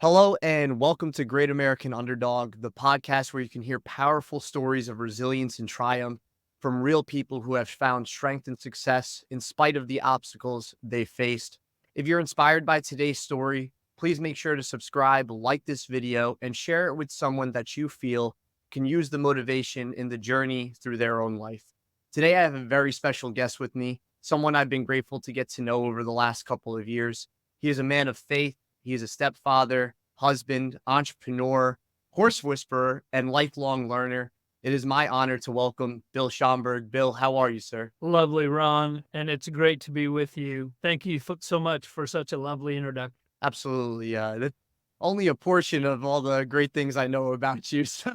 Hello and welcome to Great American Underdog, the podcast where you can hear powerful stories of resilience and triumph from real people who have found strength and success in spite of the obstacles they faced. If you're inspired by today's story, please make sure to subscribe, like this video, and share it with someone that you feel can use the motivation in the journey through their own life. Today, I have a very special guest with me, someone I've been grateful to get to know over the last couple of years. He is a man of faith. He is a stepfather, husband, entrepreneur, horse whisperer, and lifelong learner. It is my honor to welcome Bill Schomburg. Bill, how are you, sir? Lovely, Ron, and it's great to be with you. Thank you so much for such a lovely introduction. Absolutely. That's only a portion of all the great things I know about you. So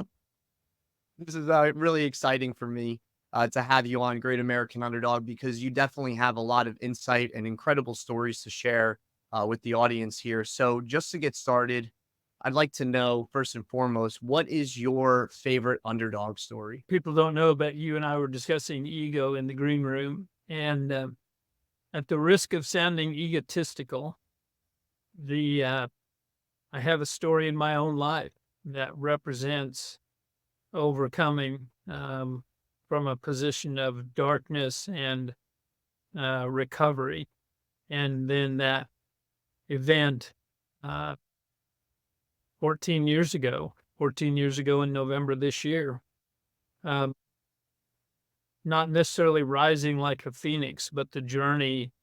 this is really exciting for me to have you on Great American Underdog because you definitely have a lot of insight and incredible stories to share with the audience here. So just to get started, I'd like to know first and foremost, what is your favorite underdog story? People don't know, but you and I were discussing ego in the green room, and at the risk of sounding egotistical, I have a story in my own life that represents overcoming from a position of darkness and recovery, and then that event 14 years ago, in November this year, um, not necessarily rising like a phoenix, but the journey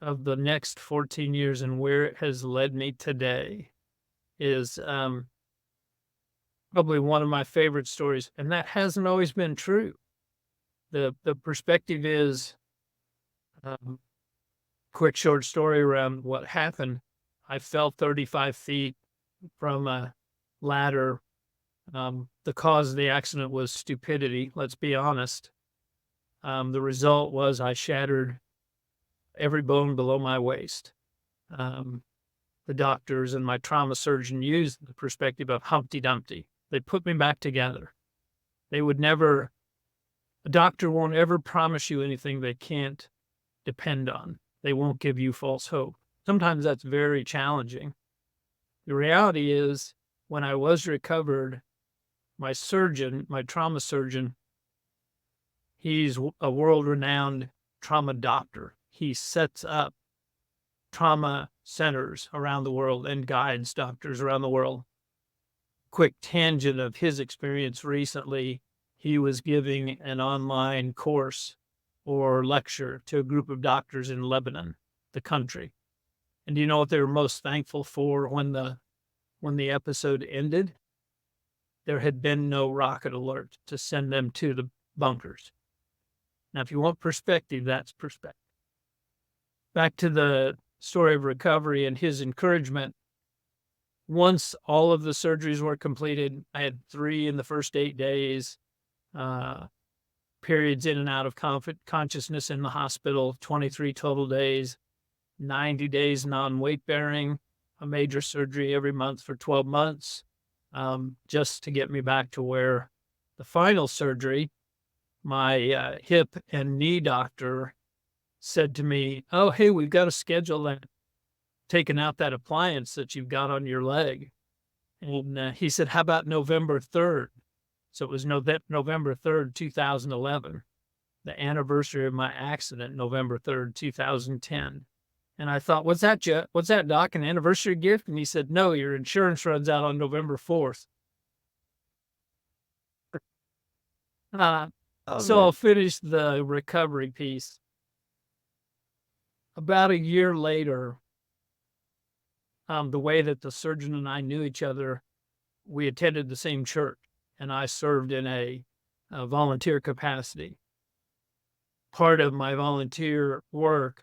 of the next 14 years and where it has led me today is probably one of my favorite stories. And that hasn't always been true. The perspective is quick short story around what happened. I fell 35 feet from a ladder. The cause of the accident was stupidity, let's be honest. The result was I shattered every bone below my waist. The doctors and my trauma surgeon used the perspective of Humpty Dumpty. They put me back together. They would never, a doctor won't ever promise you anything they can't depend on. They won't give you false hope. Sometimes that's very challenging. The reality is, when I was recovered, my trauma surgeon, he's a world-renowned trauma doctor. He sets up trauma centers around the world and guides doctors around the world. Quick tangent of his experience recently, he was giving an online course or lecture to a group of doctors in Lebanon, the country. And do you know what they were most thankful for when the episode ended? There had been no rocket alert to send them to the bunkers. Now, if you want perspective, that's perspective. Back to the story of recovery and his encouragement. Once all of the surgeries were completed, I had 3 in the first 8 days, periods in and out of consciousness in the hospital, 23 total days, 90 days non-weight bearing, a major surgery every month for 12 months, just to get me back to where the final surgery, my hip and knee doctor said to me, "Oh, hey, we've got to schedule that, taking out that appliance that you've got on your leg." And he said, "How about November 3rd? So it was November 3rd, 2011, the anniversary of my accident, November 3rd, 2010. And I thought, what's that, Doc, an anniversary gift? And he said, no, your insurance runs out on November 4th. So I'll finish the recovery piece. About a year later, the way that the surgeon and I knew each other, we attended the same church, and I served in a volunteer capacity. Part of my volunteer work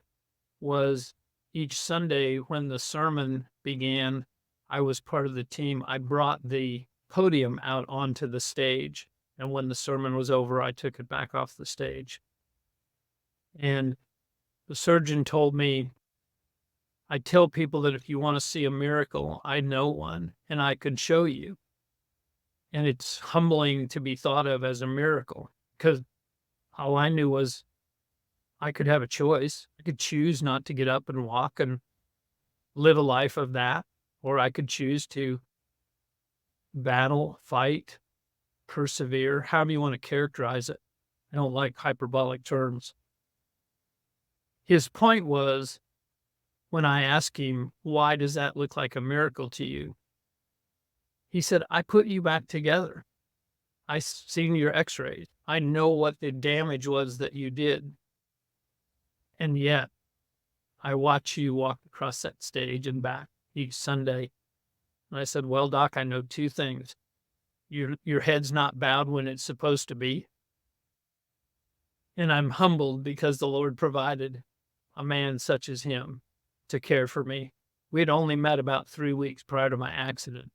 was each Sunday when the sermon began, I was part of the team. I brought the podium out onto the stage, and when the sermon was over, I took it back off the stage. And the surgeon told me, I tell people that if you want to see a miracle, I know one, and I could show you. And it's humbling to be thought of as a miracle, because all I knew was I could have a choice. I could choose not to get up and walk and live a life of that, or I could choose to battle, fight, persevere, however you want to characterize it. I don't like hyperbolic terms. His point was, when I asked him, why does that look like a miracle to you? He said, I put you back together. I seen your x-rays. I know what the damage was that you did. And yet I watch you walk across that stage and back each Sunday. And I said, well, Doc, I know two things. Your head's not bowed when it's supposed to be. And I'm humbled because the Lord provided a man such as him to care for me. We had only met about 3 weeks prior to my accident.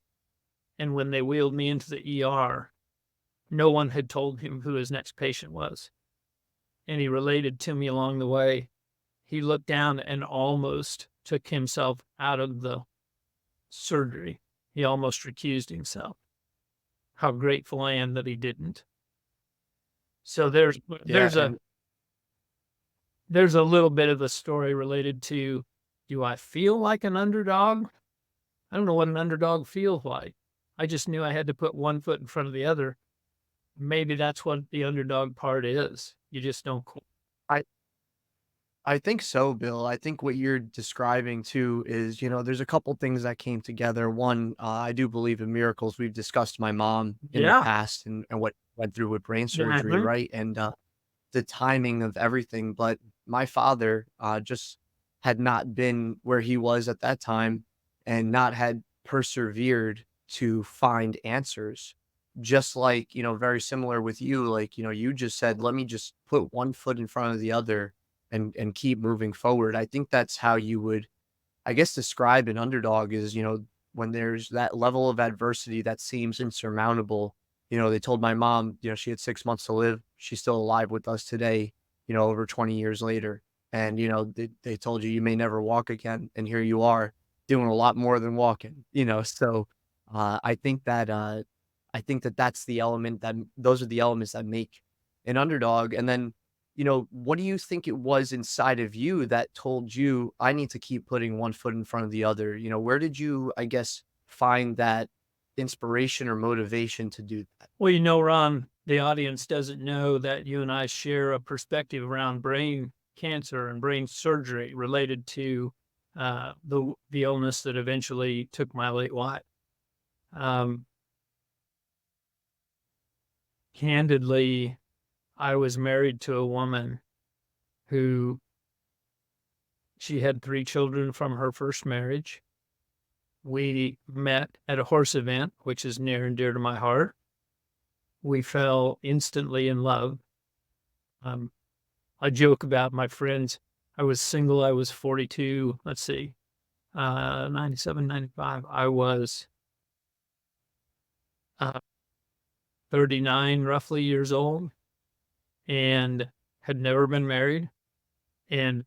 And when they wheeled me into the ER, no one had told him who his next patient was. And he related to me along the way. He looked down and almost took himself out of the surgery. He almost recused himself. How grateful I am that he didn't. So there's Yeah. a little bit of the story related to, do I feel like an underdog? I don't know what an underdog feels like. I just knew I had to put one foot in front of the other. Maybe that's what the underdog part is. You just don't. I I think so, Bill. I think what you're describing too is, there's a couple things that came together. One, I do believe in miracles. We've discussed my mom in the Yeah. past and what went through with brain surgery, Mhm. right? And the timing of everything. But my father just had not been where he was at that time and not had persevered to find answers. Just like, very similar with you, like, you just said, let me just put one foot in front of the other and keep moving forward. I think that's how you would, I guess, describe an underdog is, when there's that level of adversity that seems insurmountable. They told my mom, she had 6 months to live. She's still alive with us today, over 20 years later. And, they told you may never walk again. And here you are doing a lot more than walking, so I think that, that's the element that those are the elements that make an underdog. And then, what do you think it was inside of you that told you, I need to keep putting one foot in front of the other? Where did you, I guess, find that inspiration or motivation to do that? Well, Ron, the audience doesn't know that you and I share a perspective around brain cancer and brain surgery related to the illness that eventually took my late wife. Um, Candidly, I was married to a woman who she had 3 children from her first marriage. We met at a horse event, which is near and dear to my heart. We fell instantly in love. Um, I joke about my friends. I was single. I was 42. Let's see, 97, 95. I was 39, roughly years old, and had never been married. And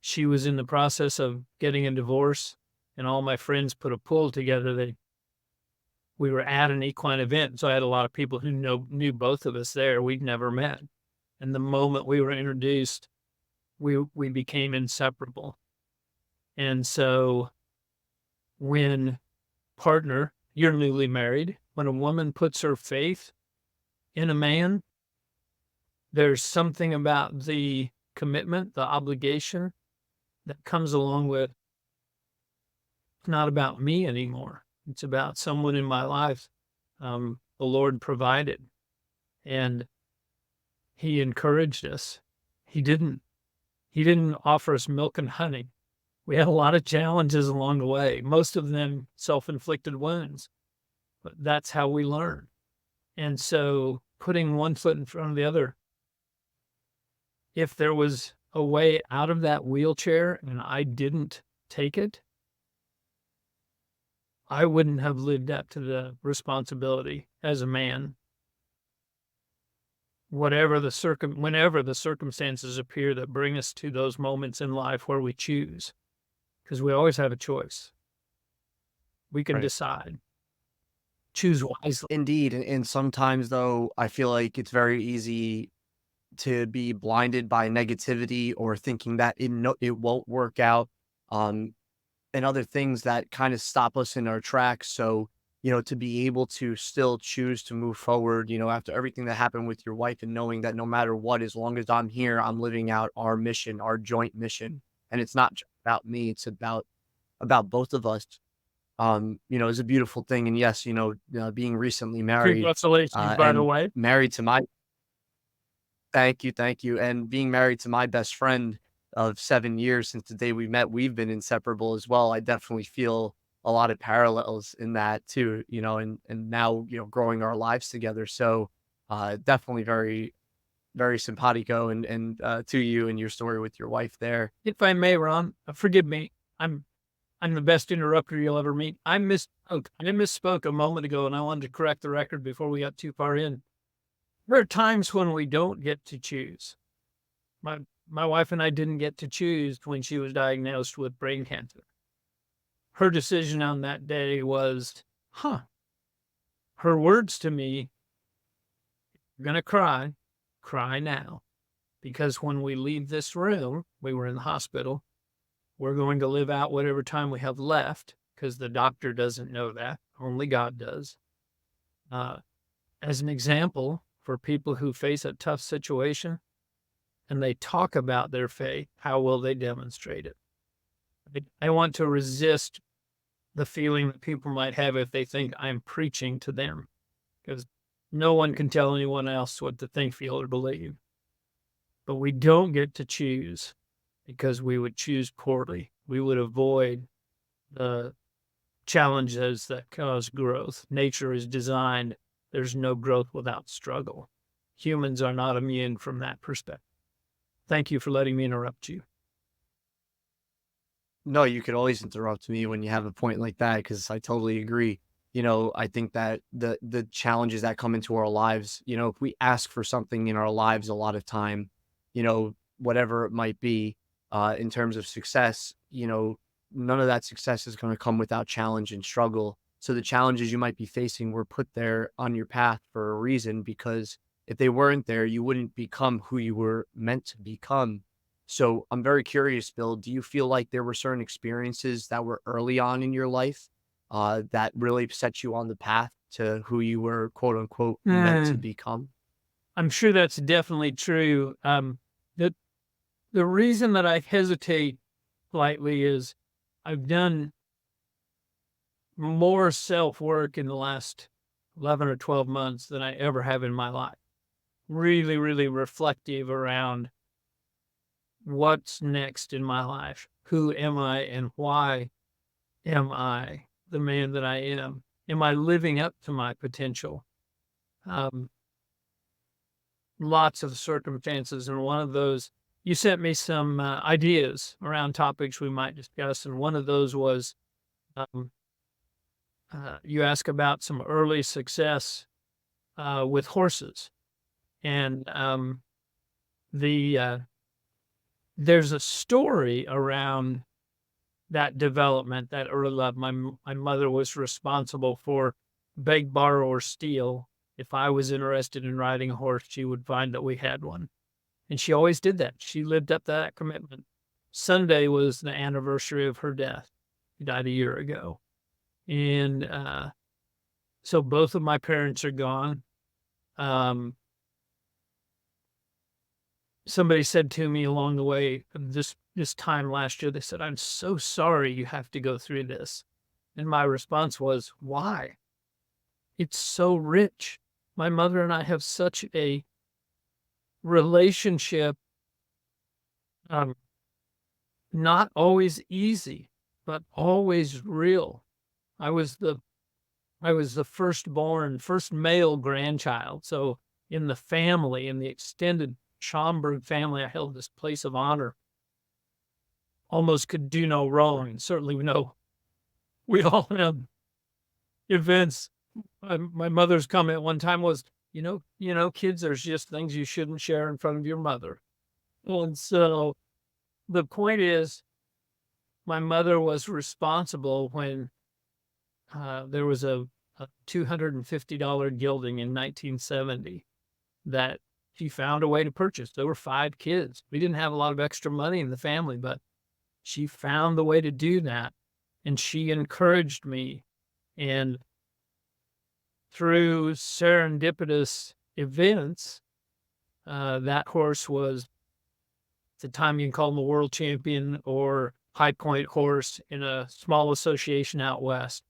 she was in the process of getting a divorce, and all my friends put a pool together. We were at an equine event, so I had a lot of people who knew both of us there. We'd never met, and the moment we were introduced, we became inseparable. And so, when partner, you're newly married, when a woman puts her faith in a man, there's something about the commitment, the obligation that comes along with, it's not about me anymore. It's about someone in my life. The Lord provided, and he encouraged us. He didn't he didn't offer us milk and honey. We had a lot of challenges along the way, most of them self-inflicted wounds, but that's how we learn. And so, putting one foot in front of the other, if there was a way out of that wheelchair and I didn't take it, I wouldn't have lived up to the responsibility as a man. Whenever the circumstances appear that bring us to those moments in life where we choose, because we always have a choice. We can Right. decide. Choose wisely. Indeed. And sometimes, though, I feel like it's very easy to be blinded by negativity or thinking that it won't work out. Um, and other things that kind of stop us in our tracks. So, to be able to still choose to move forward, after everything that happened with your wife and knowing that no matter what, as long as I'm here, I'm living out our mission, our joint mission. And it's not just about me, it's about both of us, is a beautiful thing. And yes, being recently married, Congratulations, by the and way. married to my thank you, thank you. And being married to my best friend of 7 years since the day we met, we've been inseparable as well. I definitely feel a lot of parallels in that too, and now, growing our lives together. So, definitely very, very simpatico and to you and your story with your wife there. If I may, Ron, forgive me. I'm I'm the best interrupter you'll ever meet. I misspoke a moment ago, and I wanted to correct the record before we got too far in. There are times when we don't get to choose. My wife and I didn't get to choose when she was diagnosed with brain cancer. Her decision on that day was, her words to me, "You're gonna cry, cry now. Because when we leave this room," we were in the hospital, "we're going to live out whatever time we have left," because the doctor doesn't know that, only God does. Uh, as an example, for people who face a tough situation and they talk about their faith, how will they demonstrate it? I want to resist the feeling that people might have if they think I'm preaching to them, because no one can tell anyone else what to think, feel, or believe. But we don't get to choose, because we would choose poorly. We would avoid the challenges that cause growth. Nature is designed, there's no growth without struggle. Humans are not immune from that perspective. Thank you for letting me interrupt you. No, you could always interrupt me when you have a point like that because I totally agree. I think that the challenges that come into our lives, if we ask for something in our lives a lot of time, whatever it might be, in terms of success, none of that success is going to come without challenge and struggle. So the challenges you might be facing were put there on your path for a reason, because if they weren't there, you wouldn't become who you were meant to become. So I'm very curious, Bill, do you feel like there were certain experiences that were early on in your life, that really set you on the path to who you were, quote unquote, meant to Mm, become? I'm sure that's definitely true. The the reason that I hesitate slightly is I've done more self work in the last 11 or 12 months than I ever have in my life. Really, really reflective around what's next in my life. Who am I and why am I the man that I am? Am I living up to my potential? Um, Lots of circumstances, and one of those, you sent me some ideas around topics we might discuss, and one of those was, um, you ask about some early success with horses, and the there's a story around that development, that early love. My mother was responsible for beg, borrow, or steal. If I was interested in riding a horse, she would find that we had one. And she always did that. She lived up to that commitment. Sunday was the anniversary of her death. She died a year ago. And so both of my parents are gone. Um, Somebody said to me along the way, this time last year, they said, "I'm so sorry you have to go through this." And my response was, "Why? It's so rich." My mother and I have such a relationship, um, not always easy, but always real. I was the I was the firstborn, first male grandchild. So in the family, in the extended Schomburg family, I held this place of honor. Almost could do no wrong. And certainly we know we all have events. My mother's comment one time was, kids, there's just things you shouldn't share in front of your mother. And so the point is, my mother was responsible when there was a $250 gilding in 1970 that she found a way to purchase. There were 5 kids. We didn't have a lot of extra money in the family, but she found the way to do that. and she encouraged me. And through serendipitous events, that horse was, at the time you can call him a world champion or high point horse in a small association out west.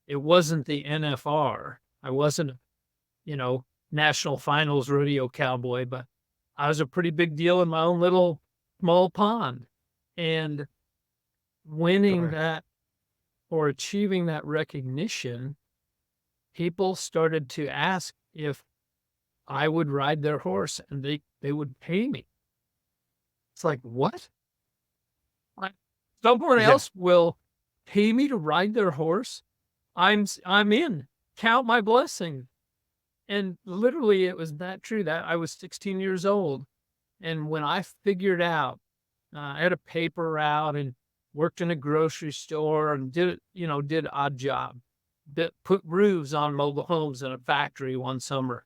It wasn't the NFR. I wasn't, national finals rodeo cowboy, but I was a pretty big deal in my own little small pond. And winning Sure. that or achieving that recognition, people started to ask if I would ride their horse, and they would pay me. It's like, what? Someone Yeah. else will pay me to ride their horse? I'm in. Count my blessing. And literally it was that true. That I was 16 years old. And when I figured out, I had a paper route and worked in a grocery store and did odd job. Put roofs on mobile homes in a factory one summer.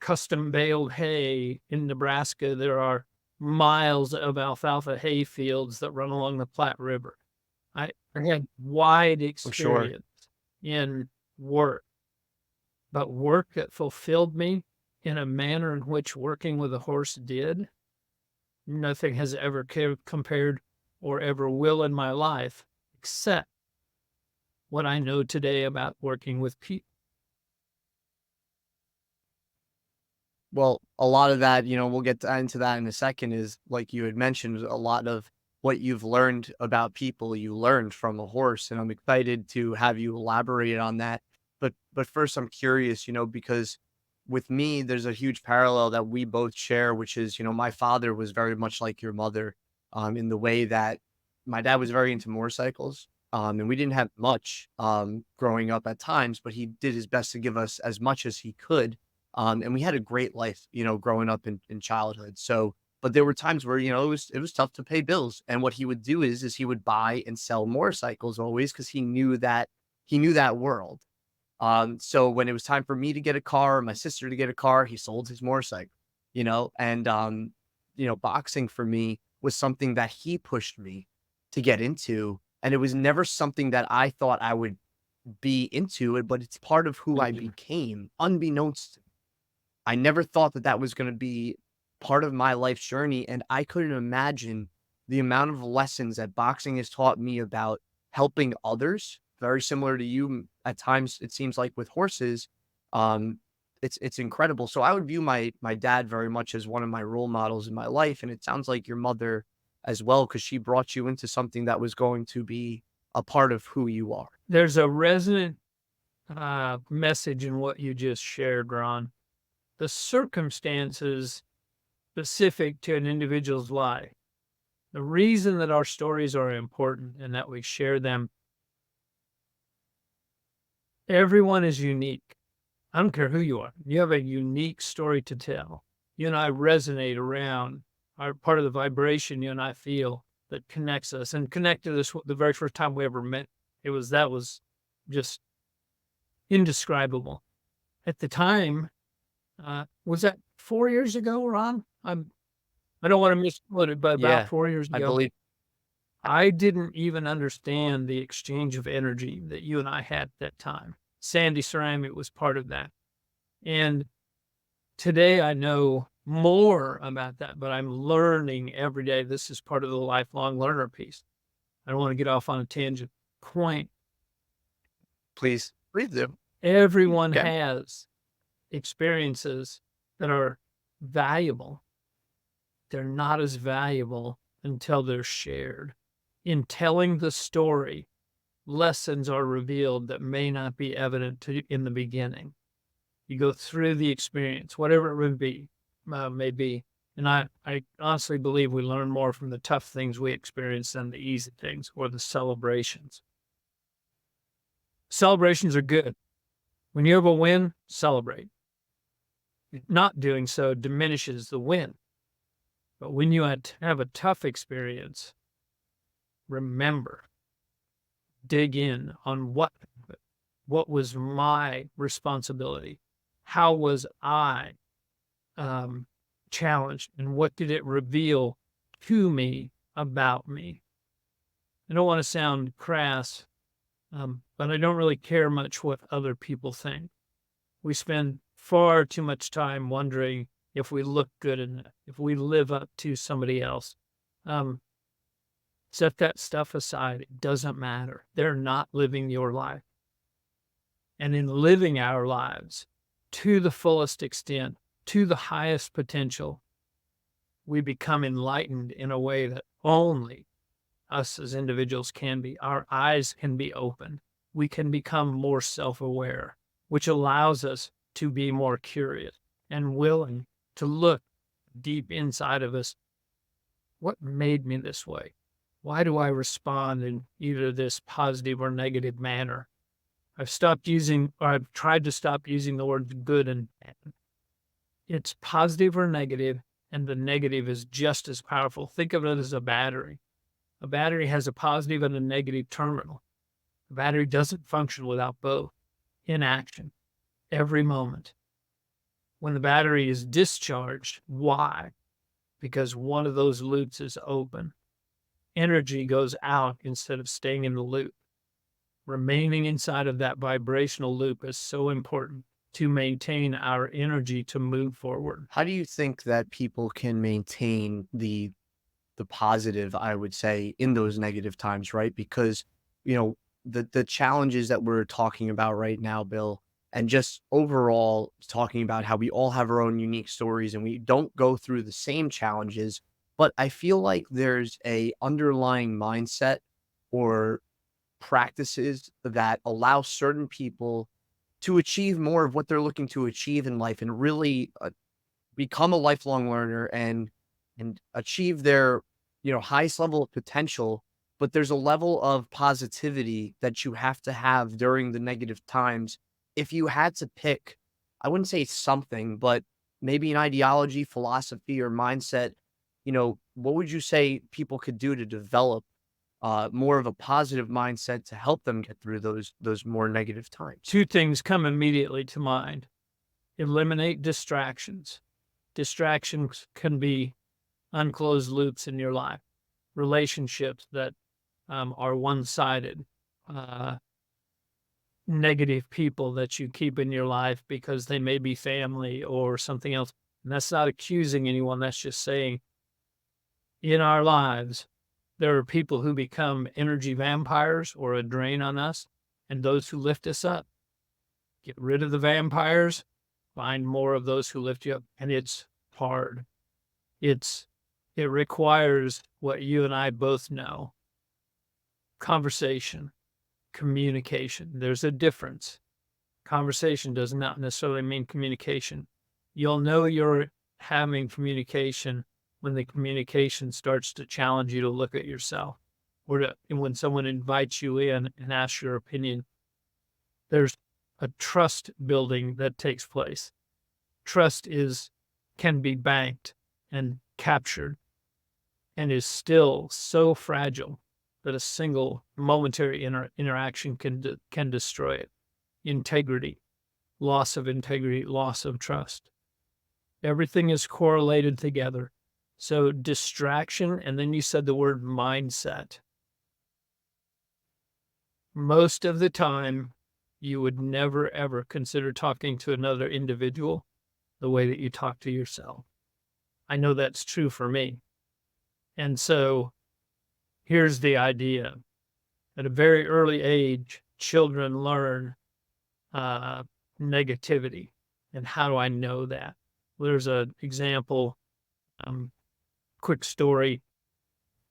Custom baled hay in Nebraska. There are miles of alfalfa hay fields that run along the Platte River. I had wide For sure. experience in work, but work that fulfilled me in a manner in which working with a horse did, nothing has ever compared or ever will in my life, except what I know today about working with people. Well, a lot of that, we'll get into that in a second, is like you had mentioned, a lot of what you've learned about people, you learned from a horse. And I'm excited to have you elaborate on that. But first, I'm curious, because with me, there's a huge parallel that we both share, which is, my father was very much like your mother, in the way that my dad was very into motorcycles. And we didn't have much growing up at times, but he did his best to give us as much as he could. And we had a great life, growing up in childhood. So, but there were times where, it was tough to pay bills. And what he would do is he would buy and sell motorcycles always, because he knew that world. So when it was time for me to get a car, or my sister to get a car, he sold his motorcycle, and boxing for me was something that he pushed me to get into. And it was never something that I thought I would be into it, but it's part of who I became, unbeknownst to me. I never thought that that was going to be part of my life's journey. And I couldn't imagine the amount of lessons that boxing has taught me about helping others, very similar to you. At times, it seems like with horses, um, it's incredible. So I would view my dad very much as one of my role models in my life. And it sounds like your mother as well, because she brought you into something that was going to be a part of who you are. There's a resonant message in what you just shared, Ron. The circumstances specific to an individual's life, the reason that our stories are important and that we share them, everyone is unique. I don't care who you are. You have a unique story to tell. You and I resonate around our part of the vibration you and I feel that connects us and connected us the very first time we ever met. That was just indescribable. At the time, was that 4 years ago, Ron? I don't want to misquote it, but about Yeah, 4 years I ago, believe. I didn't even understand the exchange of energy that you and I had at that time. Sandy Ceramic was part of that. And today I know more about that, but I'm learning every day. This is part of the lifelong learner piece. I don't want to get off on a tangent. Point. Please do. Everyone Okay. has experiences that are valuable. They're not as valuable until they're shared. In telling the story, lessons are revealed that may not be evident in the beginning. You go through the experience, whatever it may be. And I honestly believe we learn more from the tough things we experience than the easy things or the celebrations. Celebrations are good. When you have a win, celebrate. Not doing so diminishes the win. But when you have a tough experience, remember, dig in on what was my responsibility? How was I challenged? And what did it reveal to me about me? I don't want to sound crass, but I don't really care much what other people think. We spend far too much time wondering if we look good enough, if we live up to somebody else. Um, Set that stuff aside. It doesn't matter. They're not living your life. And in living our lives to the fullest extent, to the highest potential, we become enlightened in a way that only us as individuals can be. Our eyes can be opened. We can become more self-aware, which allows us to be more curious and willing to look deep inside of us. What made me this way? Why do I respond in either this positive or negative manner? I've tried to stop using the words good and bad. It's positive or negative, and the negative is just as powerful. Think of it as a battery. A battery has a positive and a negative terminal. A battery doesn't function without both in action every moment. When the battery is discharged, why? Because one of those loops is open. Energy goes out instead of staying in the loop. Remaining inside of that vibrational loop is so important to maintain our energy to move forward. How do you think that people can maintain the positive, I would say, in those negative times, right? Because, you know, the challenges that we're talking about right now, Bill, and just overall talking about how we all have our own unique stories and we don't go through the same challenges, but I feel like there's a underlying mindset or practices that allow certain people to achieve more of what they're looking to achieve in life and really become a lifelong learner and achieve their, highest level of potential. But there's a level of positivity that you have to have during the negative times. If you had to pick, I wouldn't say something, but maybe an ideology, philosophy, or mindset, what would you say people could do to develop more of a positive mindset to help them get through those more negative times? Two things come immediately to mind. Eliminate distractions. Distractions can be unclosed loops in your life, relationships that are one-sided, negative people that you keep in your life because they may be family or something else. And that's not accusing anyone. That's just saying in our lives, there are people who become energy vampires or a drain on us, and those who lift us up. Get rid of the vampires, find more of those who lift you up. And it's hard. It requires what you and I both know: conversation, communication. There's a difference. Conversation does not necessarily mean communication. You'll know you're having communication when the communication starts to challenge you to look at yourself, or when someone invites you in and asks your opinion. There's a trust building that takes place. Trust can be banked and captured and is still so fragile that a single momentary interaction can destroy it. Integrity, loss of trust. Everything is correlated together. So distraction, and then you said the word mindset. Most of the time, you would never, ever consider talking to another individual the way that you talk to yourself. I know that's true for me. And so here's the idea. At a very early age, children learn negativity. And how do I know that? Well, there's an example, quick story.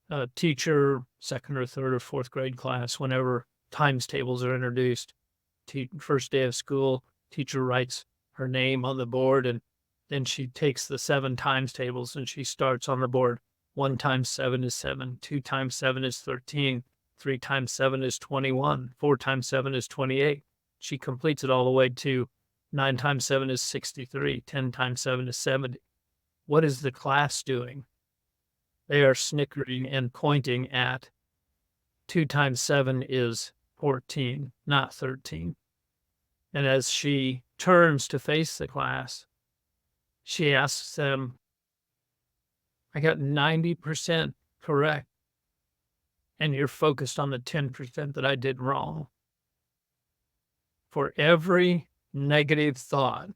A teacher, second or third or fourth grade class, whenever times tables are introduced, first day of school, teacher writes her name on the board, and then she takes the 7 times tables and she starts on the board. 1 times 7 is 7, 2 times 7 is 13, 3 times 7 is 21, 4 times 7 is 28. She completes it all the way to 9 times 7 is 63, 10 times 7 is 70. What is the class doing? They are snickering and pointing at 2 times 7 is 14, not 13. And as she turns to face the class, she asks them, I got 90% correct. and you're focused on the 10% that I did wrong. For every negative thought,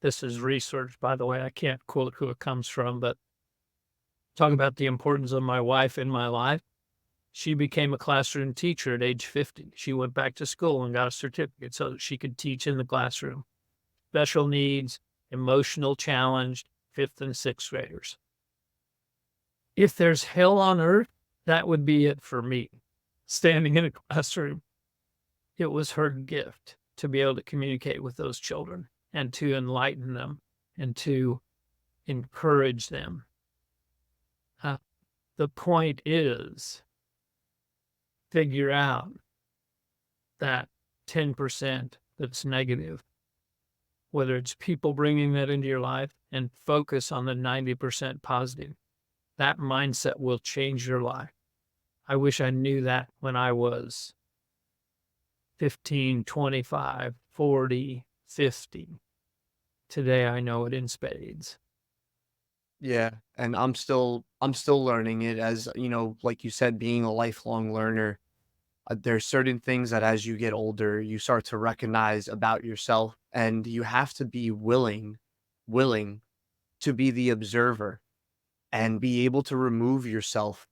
this is research, by the way, I can't quote who it comes from, but talking about the importance of my wife in my life. She became a classroom teacher at age 50. She went back to school and got a certificate so that she could teach in the classroom. Special needs, emotional challenged, 5th and 6th graders. If there's hell on earth, that would be it for me, standing in a classroom. It was her gift to be able to communicate with those children and to enlighten them and to encourage them. The point is, figure out that 10% that's negative, whether it's people bringing that into your life, and focus on the 90% positive. That mindset will change your life. I wish I knew that when I was 15, 25, 40, 50. Today I know it in spades. Yeah, and I'm still learning it as, like you said, being a lifelong learner. There's certain things that as you get older, you start to recognize about yourself, and you have to be willing to be the observer and be able to remove yourself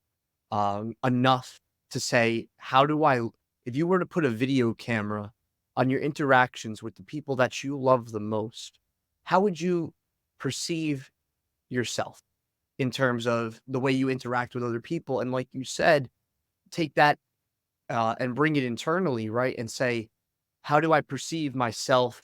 enough to say, how do I, if you were to put a video camera on your interactions with the people that you love the most, how would you perceive yourself in terms of the way you interact with other people? And like you said, take that and bring it internally, right? And say, how do I perceive myself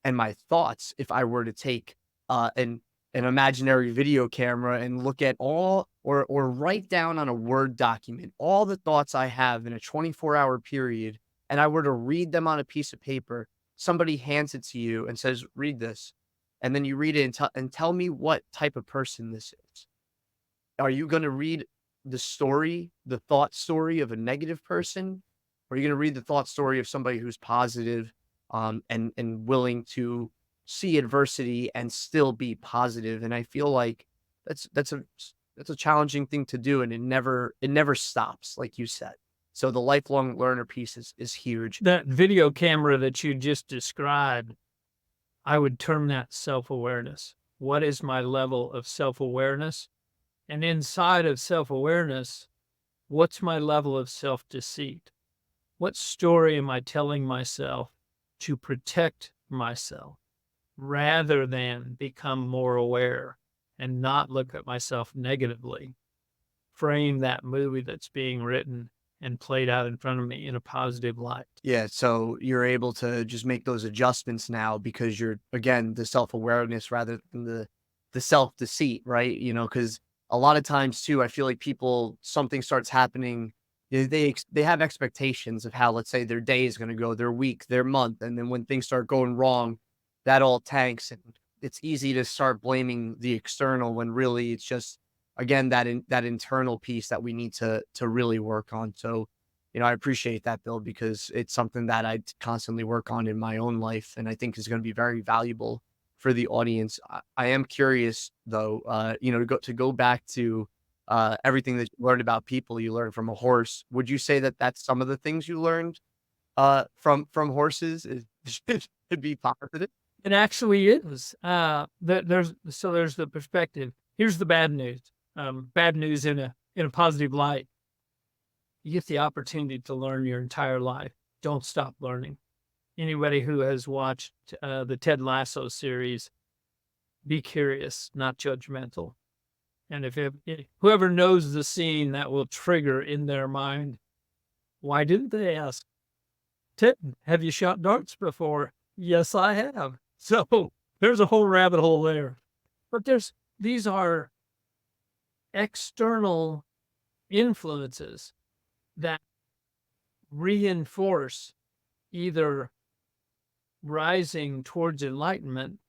and my thoughts if I were to take an imaginary video camera and look at all or write down on a Word document all the thoughts I have in a 24-hour period, and I were to read them on a piece of paper. Somebody hands it to you and says, read this. And then you read it and tell me what type of person this is. Are you going to read the story, the thought story of a negative person? Or are you going to read the thought story of somebody who's positive, and willing to see adversity and still be positive? And I feel like that's a challenging thing to do, and it never stops, like you said. So the lifelong learner piece is huge. That video camera that you just described, I would term that self-awareness. What is my level of self-awareness? And inside of self-awareness, what's my level of self-deceit? What story am I telling myself to protect myself rather than become more aware and not look at myself negatively? Frame that movie that's being written and played out in front of me in a positive light. Yeah, so you're able to just make those adjustments now because you're, again, the self-awareness rather than the self-deceit, right? Because a lot of times too, I feel like people, something starts happening, they have expectations of how, let's say, their day is going to go, their week, their month, and then when things start going wrong, that all tanks, and it's easy to start blaming the external when really it's just, again, that internal piece that we need to really work on. So, I appreciate that, Bill, because it's something that I constantly work on in my own life, and I think is going to be very valuable for the audience. I am curious, though, to go back to everything that you learned about people, you learned from a horse. Would you say that that's some of the things you learned from horses? Is should be positive? It actually is. There's the perspective. Here's the bad news. Bad news in a positive light. You get the opportunity to learn your entire life. Don't stop learning. Anybody who has watched the Ted Lasso series, be curious, not judgmental. And if whoever knows the scene, that will trigger in their mind, why didn't they ask, Ted, have you shot darts before? Yes, I have. So there's a whole rabbit hole there. But these are external influences that reinforce either rising towards enlightenment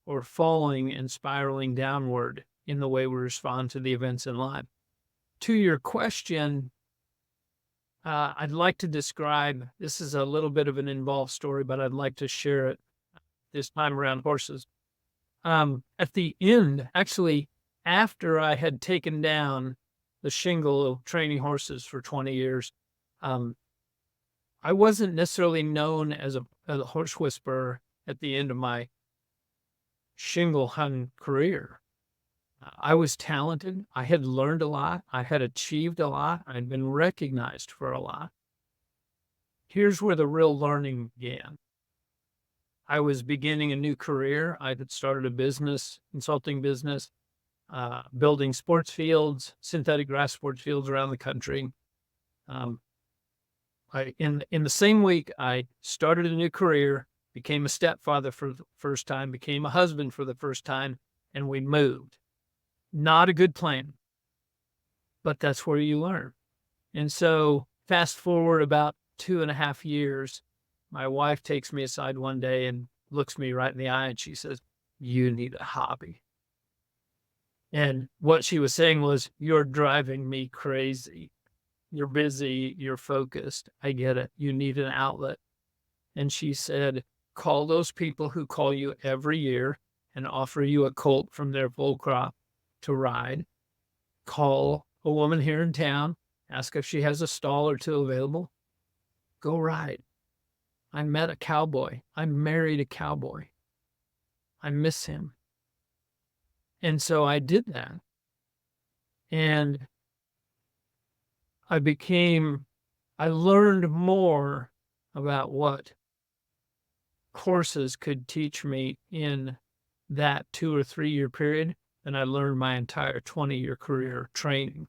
or falling and spiraling downward in the way we respond to the events in life. To your question, I'd like to describe, this is a little bit of an involved story, but I'd like to share it this time around horses. At the end, actually, after I had taken down the shingle of training horses for 20 years. I wasn't necessarily known as a horse whisperer at the end of my shingle hung career. I was talented. I had learned a lot. I had achieved a lot. I had been recognized for a lot. Here's where the real learning began. I was beginning a new career. I had started a business, consulting business, building sports fields, synthetic grass sports fields around the country. In the same week, I started a new career, became a stepfather for the first time, became a husband for the first time, and we moved. Not a good plan, but that's where you learn. And so fast forward about 2.5 years, my wife takes me aside one day and looks me right in the eye and she says, "You need a hobby." And what she was saying was, "You're driving me crazy. You're busy, you're focused. I get it. You need an outlet." And she said, "Call those people who call you every year and offer you a colt from their foal crop to ride. Call a woman here in town, ask if she has a stall or two available. Go ride." I met a cowboy. I married a cowboy. I miss him. And so I did that. And I learned more about what horses could teach me in that 2 or 3 year period than I learned my entire 20-year career training.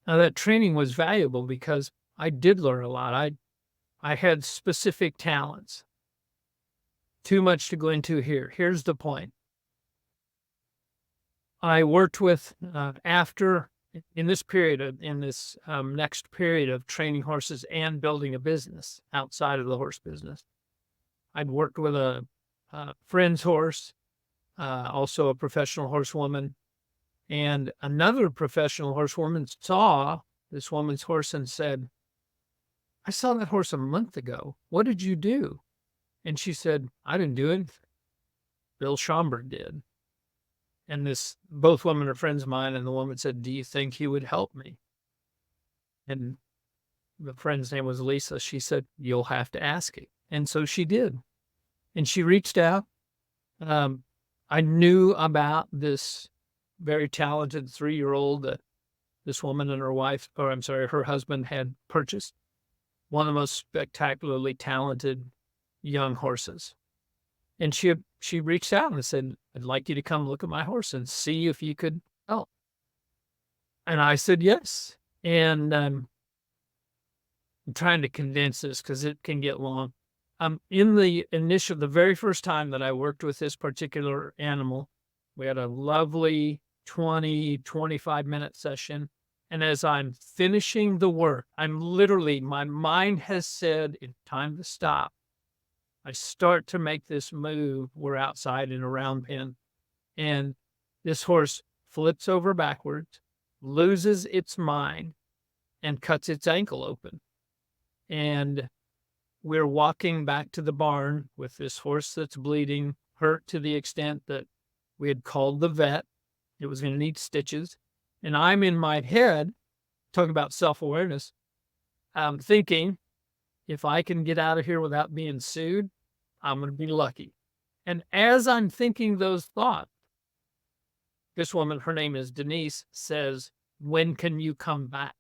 Now that training was valuable because I did learn a lot. I had specific talents. Too much to go into here. Here's the point. I worked with, in this next period of training horses and building a business outside of the horse business. I'd worked with a friend's horse, also a professional horsewoman, and another professional horsewoman saw this woman's horse and said, "I saw that horse a month ago. What did you do?" And she said, "I didn't do anything. Bill Schomburg did." And both women are friends of mine, and the woman said, "Do you think he would help me?" And the friend's name was Lisa. She said, "You'll have to ask him." And so she did. And she reached out. I knew about this very talented 3-year-old that this woman and her husband had purchased. One of the most spectacularly talented young horses. And she reached out and said, "I'd like you to come look at my horse and see if you could help." And I said, yes. And I'm trying to condense this because it can get long. In the very first time that I worked with this particular animal, we had a lovely 25-minute session. And as I'm finishing the work, my mind has said, it's time to stop. I start to make this move. We're outside in a round pen, and this horse flips over backwards, loses its mind, and cuts its ankle open. And we're walking back to the barn with this horse that's bleeding, hurt to the extent that we had called the vet. It was going to need stitches. And I'm in my head, talking about self-awareness, thinking, if I can get out of here without being sued, I'm going to be lucky. And as I'm thinking those thoughts, this woman, her name is Denise, says, "When can you come back?"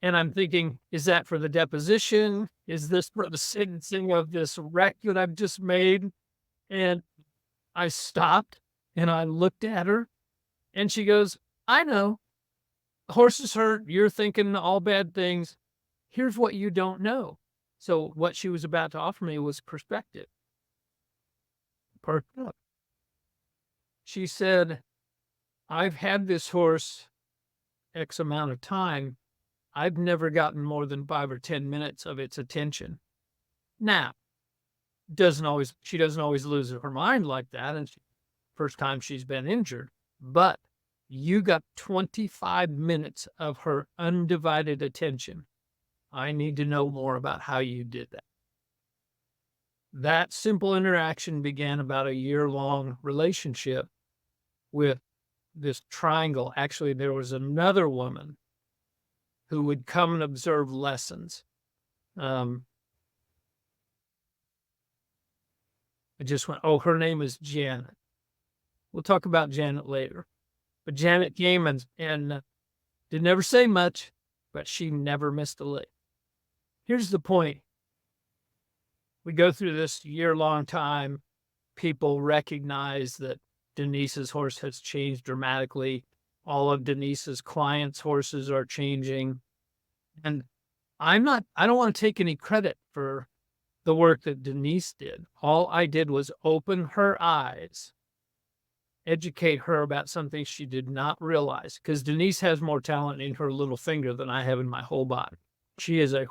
And I'm thinking, is that for the deposition? Is this for the sentencing of this wreck that I've just made? And I stopped and I looked at her and she goes, "I know. The horse is hurt. You're thinking all bad things. Here's what you don't know." So what she was about to offer me was perspective. Perked up. She said, "I've had this horse X amount of time. I've never gotten more than 5 or 10 minutes of its attention." Now, she doesn't always lose her mind like that. And first time she's been injured, but you got 25 minutes of her undivided attention. I need to know more about how you did that. That simple interaction began about a year-long relationship with this triangle. Actually, there was another woman who would come and observe lessons. I just went, oh, her name is Janet. We'll talk about Janet later. But Janet came and did never say much, but she never missed a lick. Here's the point. We go through this year-long time. People recognize that Denise's horse has changed dramatically. All of Denise's clients' horses are changing. And I don't want to take any credit for the work that Denise did. All I did was open her eyes, educate her about something she did not realize, because Denise has more talent in her little finger than I have in my whole body. She is a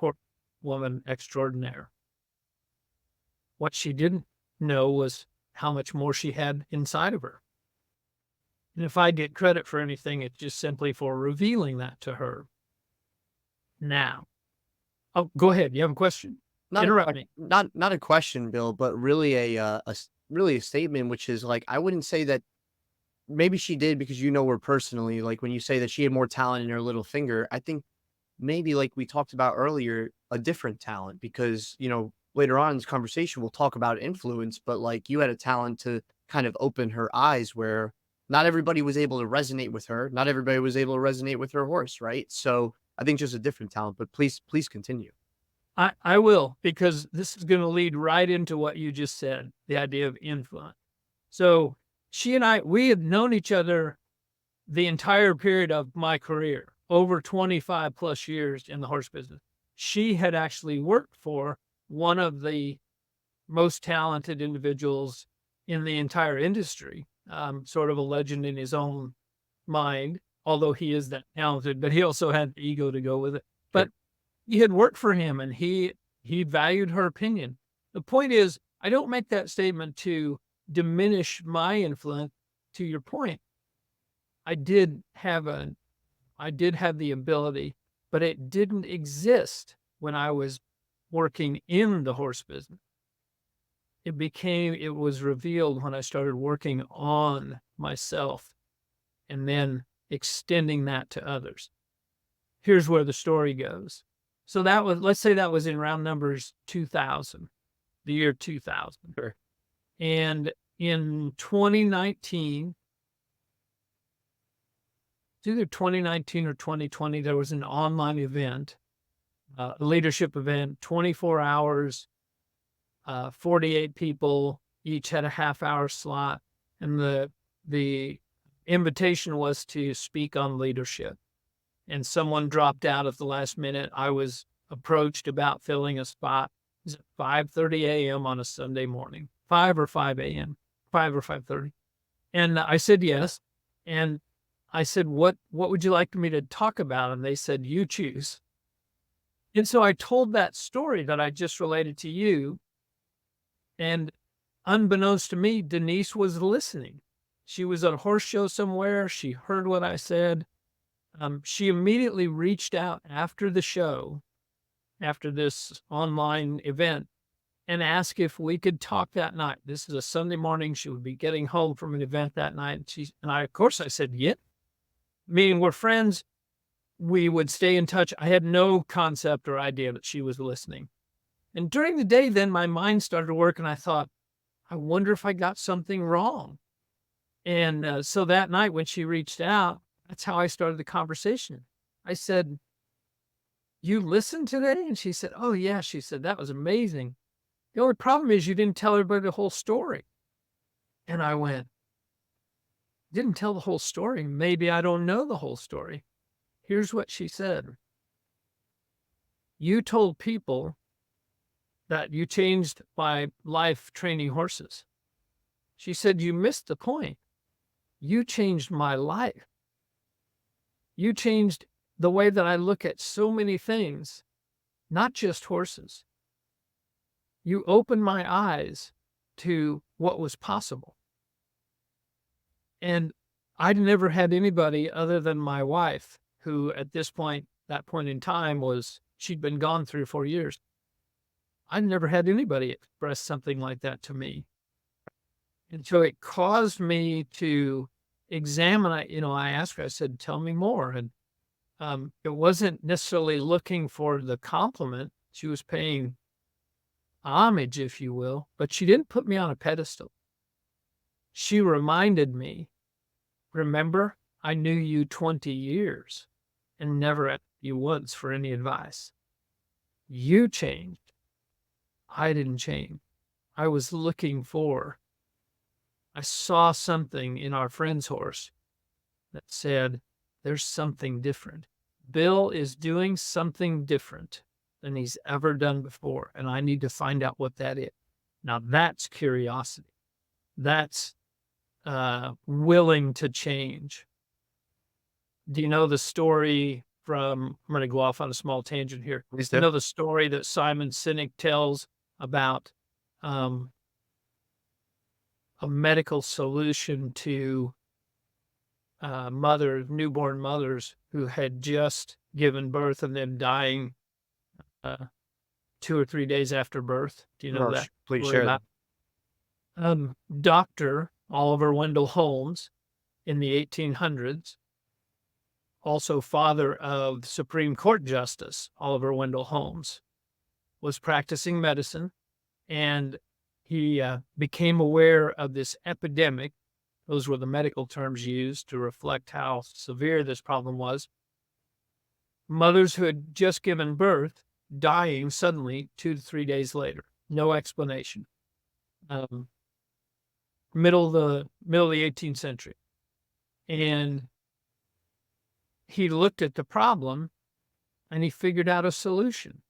woman extraordinaire. What she didn't know was how much more she had inside of her. And if I get credit for anything, it's just simply for revealing that to her. Now, oh, go ahead. You have a question? Interrupt me. Not a question, Bill, but really really a statement, which is like, I wouldn't say that maybe she did because you know her personally. Like when you say that she had more talent in her little finger, I think maybe like we talked about earlier, a different talent, because, you know, later on in this conversation, we'll talk about influence, but like you had a talent to kind of open her eyes where not everybody was able to resonate with her. Not everybody was able to resonate with her horse. Right. So I think just a different talent, but please continue. I will, because this is going to lead right into what you just said, the idea of influence. So she and I, we had known each other the entire period of my career, over 25 plus years in the horse business. She had actually worked for one of the most talented individuals in the entire industry, sort of a legend in his own mind, although he is that talented, but he also had the ego to go with it. But he had worked for him and he valued her opinion. The point is, I don't make that statement to diminish my influence. To your point, I did have the ability, but it didn't exist when I was working in the horse business. It was revealed when I started working on myself and then extending that to others. Here's where the story goes. So let's say that was in round numbers 2000, the year 2000. Sure. And in 2019, it's either 2019 or 2020, there was an online event, a leadership event, 24 hours, 48 people, each had a half-hour slot. And the invitation was to speak on leadership. And someone dropped out at the last minute. I was approached about filling a spot. It was at 5:30 a.m. on a Sunday morning, 5 or 5 a.m., 5 or 5:30. And I said yes. And I said, what would you like me to talk about? And they said, you choose. And so I told that story that I just related to you. And unbeknownst to me, Denise was listening. She was at a horse show somewhere. She heard what I said. She immediately reached out after the show, after this online event, and asked if we could talk that night. This is a Sunday morning. She would be getting home from an event that night. Of course, I said, yeah. Meaning we're friends. We would stay in touch. I had no concept or idea that she was listening. And during the day, then my mind started to work, and I thought, I wonder if I got something wrong. And so that night when she reached out, that's how I started the conversation. I said, you listened today? And she said, oh, yeah. She said, that was amazing. The only problem is you didn't tell everybody the whole story. And I went, didn't tell the whole story. Maybe I don't know the whole story. Here's what she said. You told people that you changed my life training horses. She said, you missed the point. You changed my life. You changed the way that I look at so many things, not just horses. You opened my eyes to what was possible. And I'd never had anybody other than my wife, who at that point in time she'd been gone 3 or 4 years. I'd never had anybody express something like that to me. And so it caused me to examine, I asked her, I said, tell me more. And it wasn't necessarily looking for the compliment. She was paying homage, if you will, but she didn't put me on a pedestal. She reminded me, remember, I knew you 20 years and never asked you once for any advice. You changed. I didn't change. I was I saw something in our friend's horse that said, there's something different. Bill is doing something different than he's ever done before, and I need to find out what that is. Now that's curiosity. That's willing to change. Do you know the story I'm going to go off on a small tangent here. Please You do. know the story that Simon Sinek tells about a medical solution to newborn mothers who had just given birth and then dying 2 or 3 days after birth. Do you know No, that please story share about? Dr. Oliver Wendell Holmes in the 1800s, also father of Supreme Court Justice Oliver Wendell Holmes, was practicing medicine, and he became aware of this epidemic. Those were the medical terms used to reflect how severe this problem was. Mothers who had just given birth dying suddenly 2 to 3 days later. No explanation. Middle of the 18th century. And he looked at the problem and he figured out a solution.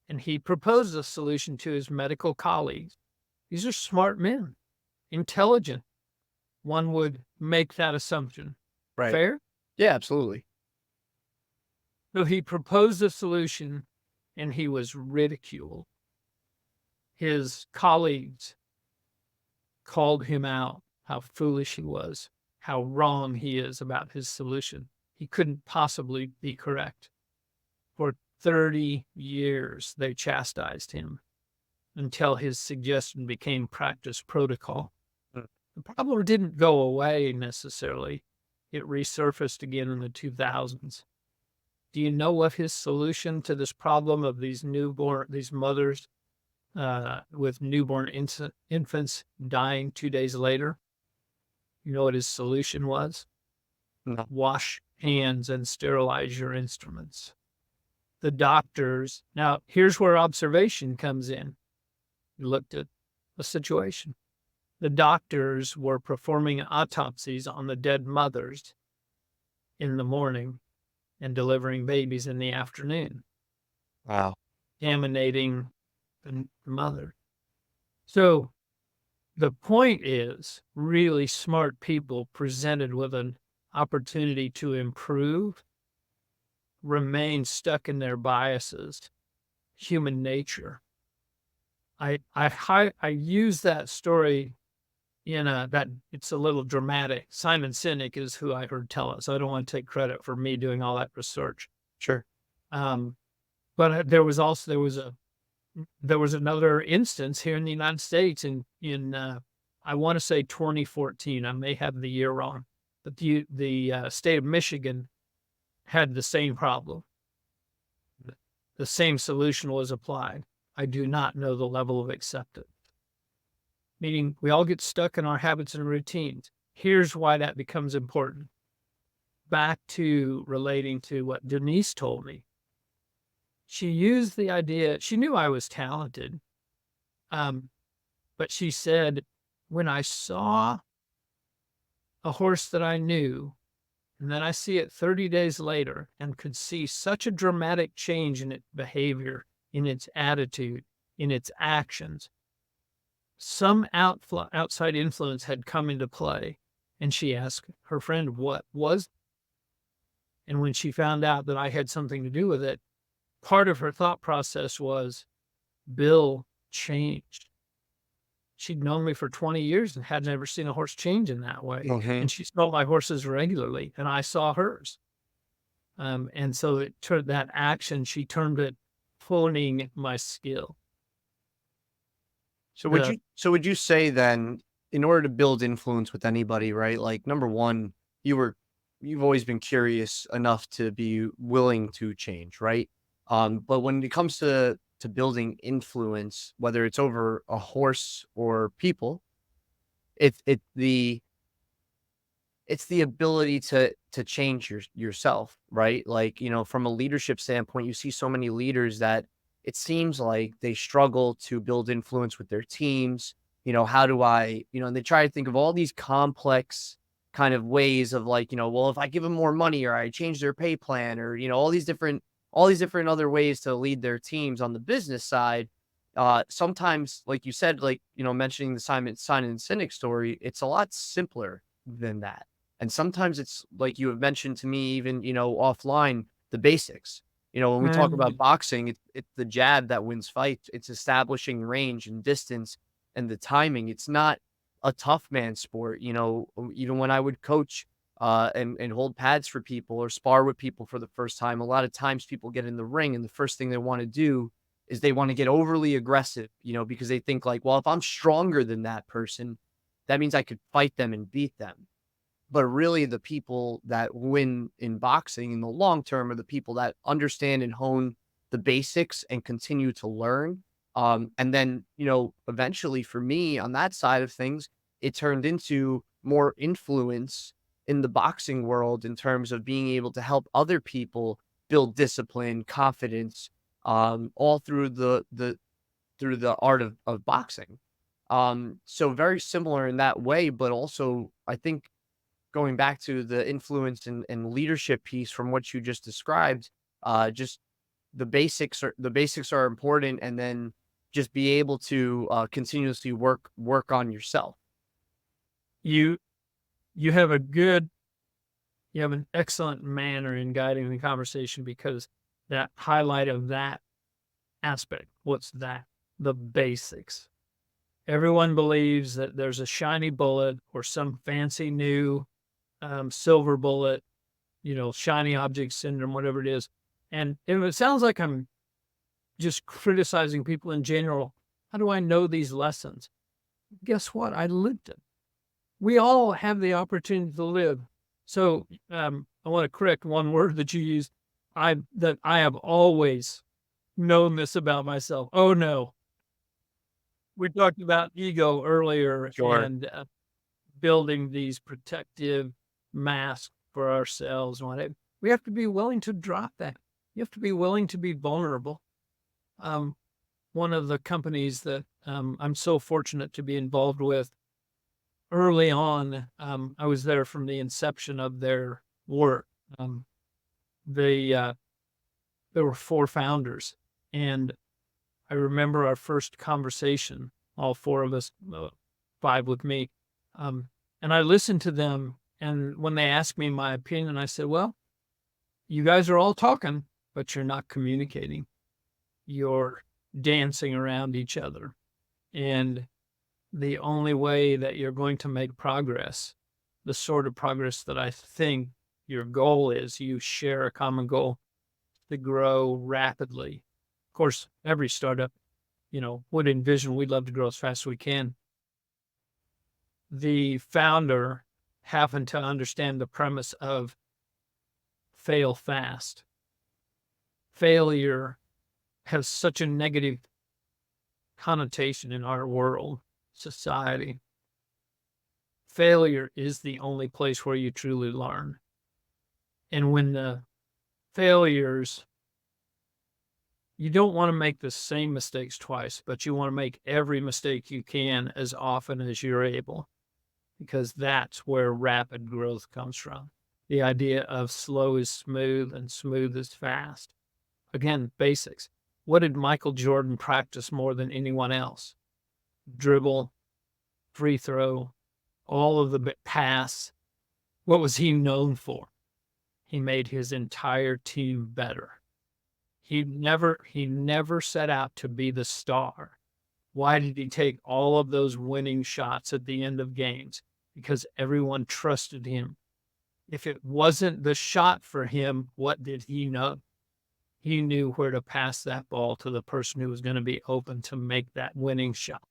And he proposed a solution to his medical colleagues. These are smart men, intelligent. One would make that assumption. Right. Fair? Yeah, absolutely. So he proposed a solution and he was ridiculed. His colleagues called him out, how foolish he was, how wrong he is about his solution. He couldn't possibly be correct. For 30 years, they chastised him until his suggestion became practice protocol. Mm. The problem didn't go away necessarily. It resurfaced again in the 2000s. Do you know what his solution to this problem of these mothers with newborn infants dying 2 days later? You know what his solution was? No. Wash hands and sterilize your instruments. The doctors, now here's where observation comes in. You looked at the situation. The doctors were performing autopsies on the dead mothers in the morning and delivering babies in the afternoon. Wow. Contaminating the mother. So the point is, really smart people presented with an opportunity to improve remain stuck in their biases, human nature. I use that story that it's a little dramatic. Simon Sinek is who I heard tell it, so I don't want to take credit for me doing all that research. Sure. But there was another instance here in the United States in I want to say 2014. I may have the year wrong, but the state of Michigan had the same problem. The same solution was applied. I do not know the level of acceptance. Meaning we all get stuck in our habits and routines. Here's why that becomes important. Back to relating to what Denise told me. She used the idea, she knew I was talented, but she said, when I saw a horse that I knew, and then I see it 30 days later and could see such a dramatic change in its behavior, in its attitude, in its actions, some outside influence had come into play. And she asked her friend, what was? And when she found out that I had something to do with it, part of her thought process was, Bill changed. She'd known me for 20 years and had never seen a horse change in that way. Okay. And she saw my horses regularly, and I saw hers. And so it turned that action, she termed it honing my skill. So would you say then in order to build influence with anybody, right? Like number one, you've always been curious enough to be willing to change, right? But when it comes to building influence, whether it's over a horse or people, it's the ability to change yourself, right? Like, from a leadership standpoint, you see so many leaders that it seems like they struggle to build influence with their teams. How do I, and they try to think of all these complex kind of ways of like, well, if I give them more money or I change their pay plan or, all these different other ways to lead their teams on the business side. Sometimes, like you said, like, mentioning the Simon Sinek story, it's a lot simpler than that. And sometimes it's like you have mentioned to me even, offline, the basics. When we talk about Mm. boxing, it's the jab that wins fights. It's establishing range and distance and the timing. It's not a tough man sport. Even when I would coach and hold pads for people or spar with people for the first time, a lot of times people get in the ring and the first thing they want to do is they want to get overly aggressive, because they think like, well, if I'm stronger than that person, that means I could fight them and beat them. But really, the people that win in boxing in the long term are the people that understand and hone the basics and continue to learn. And then, eventually for me on that side of things, it turned into more influence in the boxing world in terms of being able to help other people build discipline, confidence, all through the art of boxing. So very similar in that way, but also I think going back to the influence and leadership piece from what you just described, just the basics are important, and then just be able to continuously work on yourself. You you have a good you have an excellent manner in guiding the conversation because that highlight of that aspect. What's that? The basics. Everyone believes that there's a shiny bullet or some fancy new silver bullet, shiny object syndrome, whatever it is. And if it sounds like I'm just criticizing people in general, how do I know these lessons? Guess what? I lived it. We all have the opportunity to live. So I want to correct one word that you used. I have always known this about myself. Oh no, we talked about ego earlier Sure. and building these protective masks for ourselves. We have to be willing to drop that. You have to be willing to be vulnerable. Um, One of the companies that I'm so fortunate to be involved with early on, I was there from the inception of their work. They There were four founders, and I remember our first conversation. All four of us, five with me, and I listened to them. And when they asked me my opinion, I said, "Well, you guys are all talking, but you're not communicating. You're dancing around each other, and the only way that you're going to make progress, the sort of progress that I think your goal is, you share a common goal to grow rapidly. Of course, every startup, would envision we'd love to grow as fast as we can. The founder happened to understand the premise of fail fast. Failure has such a negative connotation in our world, society. Failure is the only place where you truly learn. And when the failures, you don't want to make the same mistakes twice, but you want to make every mistake you can as often as you're able, because that's where rapid growth comes from. The idea of slow is smooth and smooth is fast. Again, basics. What did Michael Jordan practice more than anyone else? Dribble, free throw, all of the pass. What was he known for? He made his entire team better. He never set out to be the star. Why did he take all of those winning shots at the end of games? Because everyone trusted him. If it wasn't the shot for him, what did he know? He knew where to pass that ball to the person who was going to be open to make that winning shot.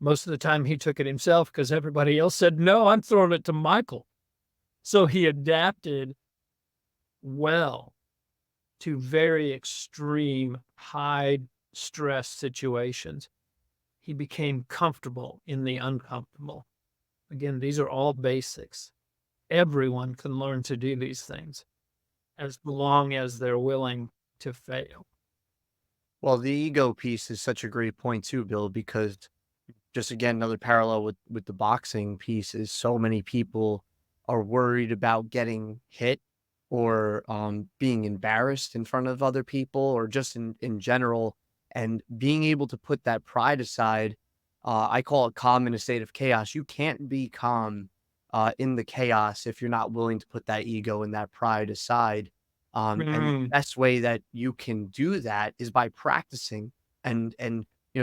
Most of the time he took it himself because everybody else said, no, I'm throwing it to Michael. So he adapted well to very extreme, high stress situations. He became comfortable in the uncomfortable. Again, these are all basics. Everyone can learn to do these things as long as they're willing to fail. Well, the ego piece is such a great point too, Bill, because just again, another parallel with the boxing piece is so many people are worried about getting hit or being embarrassed in front of other people or just in general. And being able to put that pride aside, I call it calm in a state of chaos. You can't be calm in the chaos if you're not willing to put that ego and that pride aside. And the Mm, best way that you can do that is by practicing and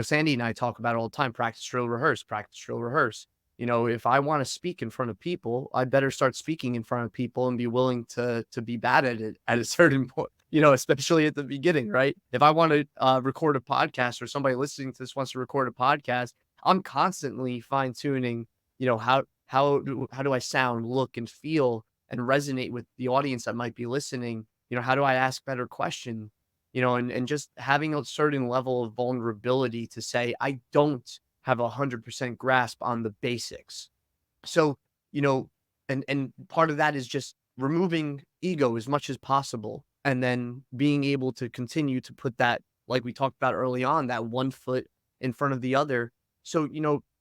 Sandy and I talk about it all the time, practice, drill, rehearse, practice, drill, rehearse. If I want to speak in front of people, I better start speaking in front of people and be willing to be bad at it at a certain point, especially at the beginning, right? If I want to record a podcast or somebody listening to this wants to record a podcast, I'm constantly fine tuning, how do I sound, look, and feel and resonate with the audience that might be listening? How do I ask better questions? And just having a certain level of vulnerability to say, I don't have 100% grasp on the basics. So, and part of that is just removing ego as much as possible and then being able to continue to put that, like we talked about early on, that one foot in front of the other. So,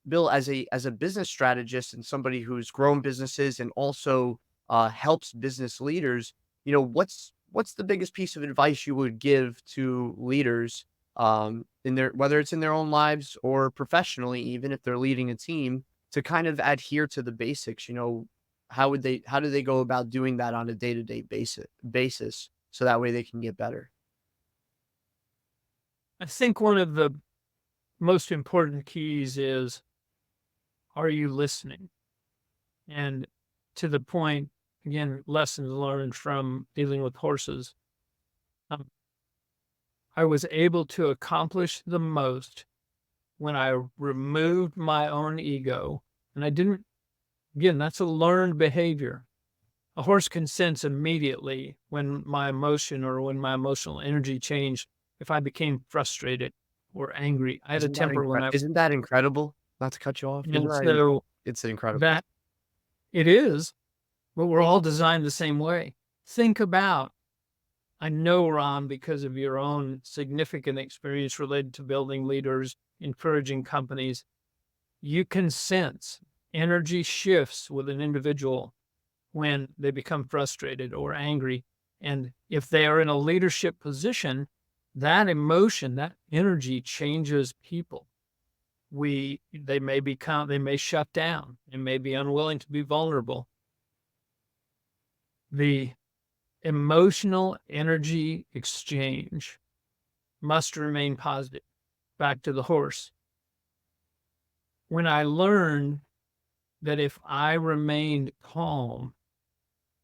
Bill, as a business strategist and somebody who's grown businesses and also helps business leaders, what's the biggest piece of advice you would give to leaders in their, whether it's in their own lives or professionally, even if they're leading a team, to kind of adhere to the basics? How do they go about doing that on a day-to-day basis so that way they can get better? I think one of the most important keys is, are you listening? And to the point, again, lessons learned from dealing with horses. Um, I was able to accomplish the most when I removed my own ego. And I didn't, again, that's a learned behavior. A horse can sense immediately when my emotion or when my emotional energy changed, if I became frustrated or angry. I had a temper when I, Isn't that incredible? Not to cut you off. Isn't and that so it's incredible. that it is, but we're all designed the same way. Think about, I know, Ron, because of your own significant experience related to building leaders, encouraging companies, you can sense energy shifts with an individual when they become frustrated or angry. And if they are in a leadership position, that emotion, that energy changes people. They may shut down, they may be unwilling to be vulnerable. The emotional energy exchange must remain positive. Back to the horse. When I learned that if I remained calm,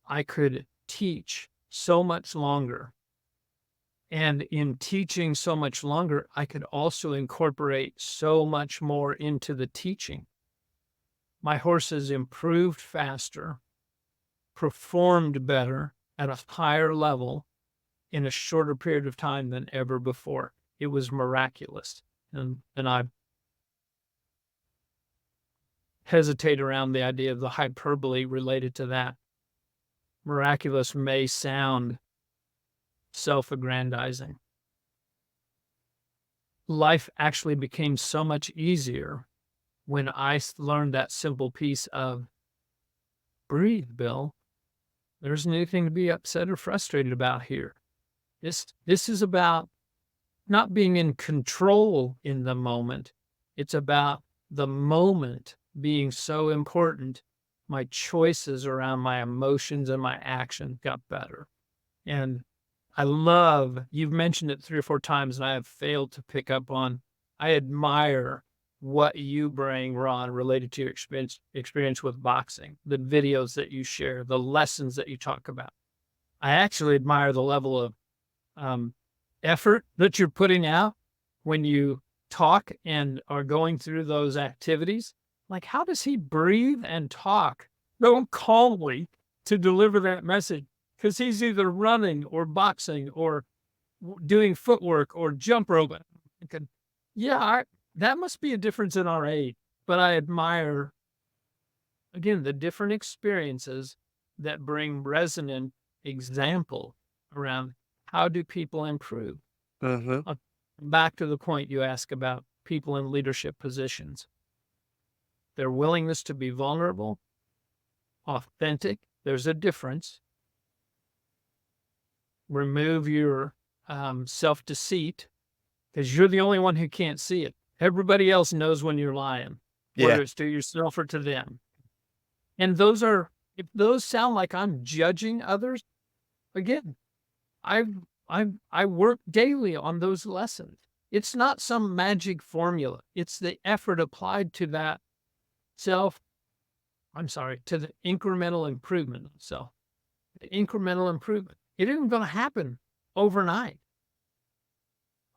I could teach so much longer. And in teaching so much longer, I could also incorporate so much more into the teaching. My horses improved faster, performed better at a higher level in a shorter period of time than ever before. It was miraculous. And I hesitate around the idea of the hyperbole related to that. Miraculous may sound self-aggrandizing. Life actually became so much easier when I learned that simple piece of breathe, Bill. There isn't anything to be upset or frustrated about here. This is about not being in control in the moment. It's about the moment being so important. My choices around my emotions and my action got better. And you've mentioned it 3 or 4 times, and I have failed to pick up on, I admire what you bring, Ron, related to your experience with boxing, the videos that you share, the lessons that you talk about. I actually admire the level of effort that you're putting out when you talk and are going through those activities, like, how does he breathe and talk so calmly to deliver that message? Because he's either running or boxing or doing footwork or jump rope. Thinking, yeah, that must be a difference in our age. But I admire, again, the different experiences that bring resonant example around how do people improve. Mm-hmm. Back to the point you ask about people in leadership positions. Their willingness to be vulnerable, authentic. There's a difference. Remove your self-deceit, because you're the only one who can't see it. Everybody else knows when you're lying, Yeah. whether it's to yourself or to them. And those are, if those sound like I'm judging others, again, I work daily on those lessons. It's not some magic formula. It's the effort applied to that to the incremental improvement of self. The incremental improvement. It isn't going to happen overnight.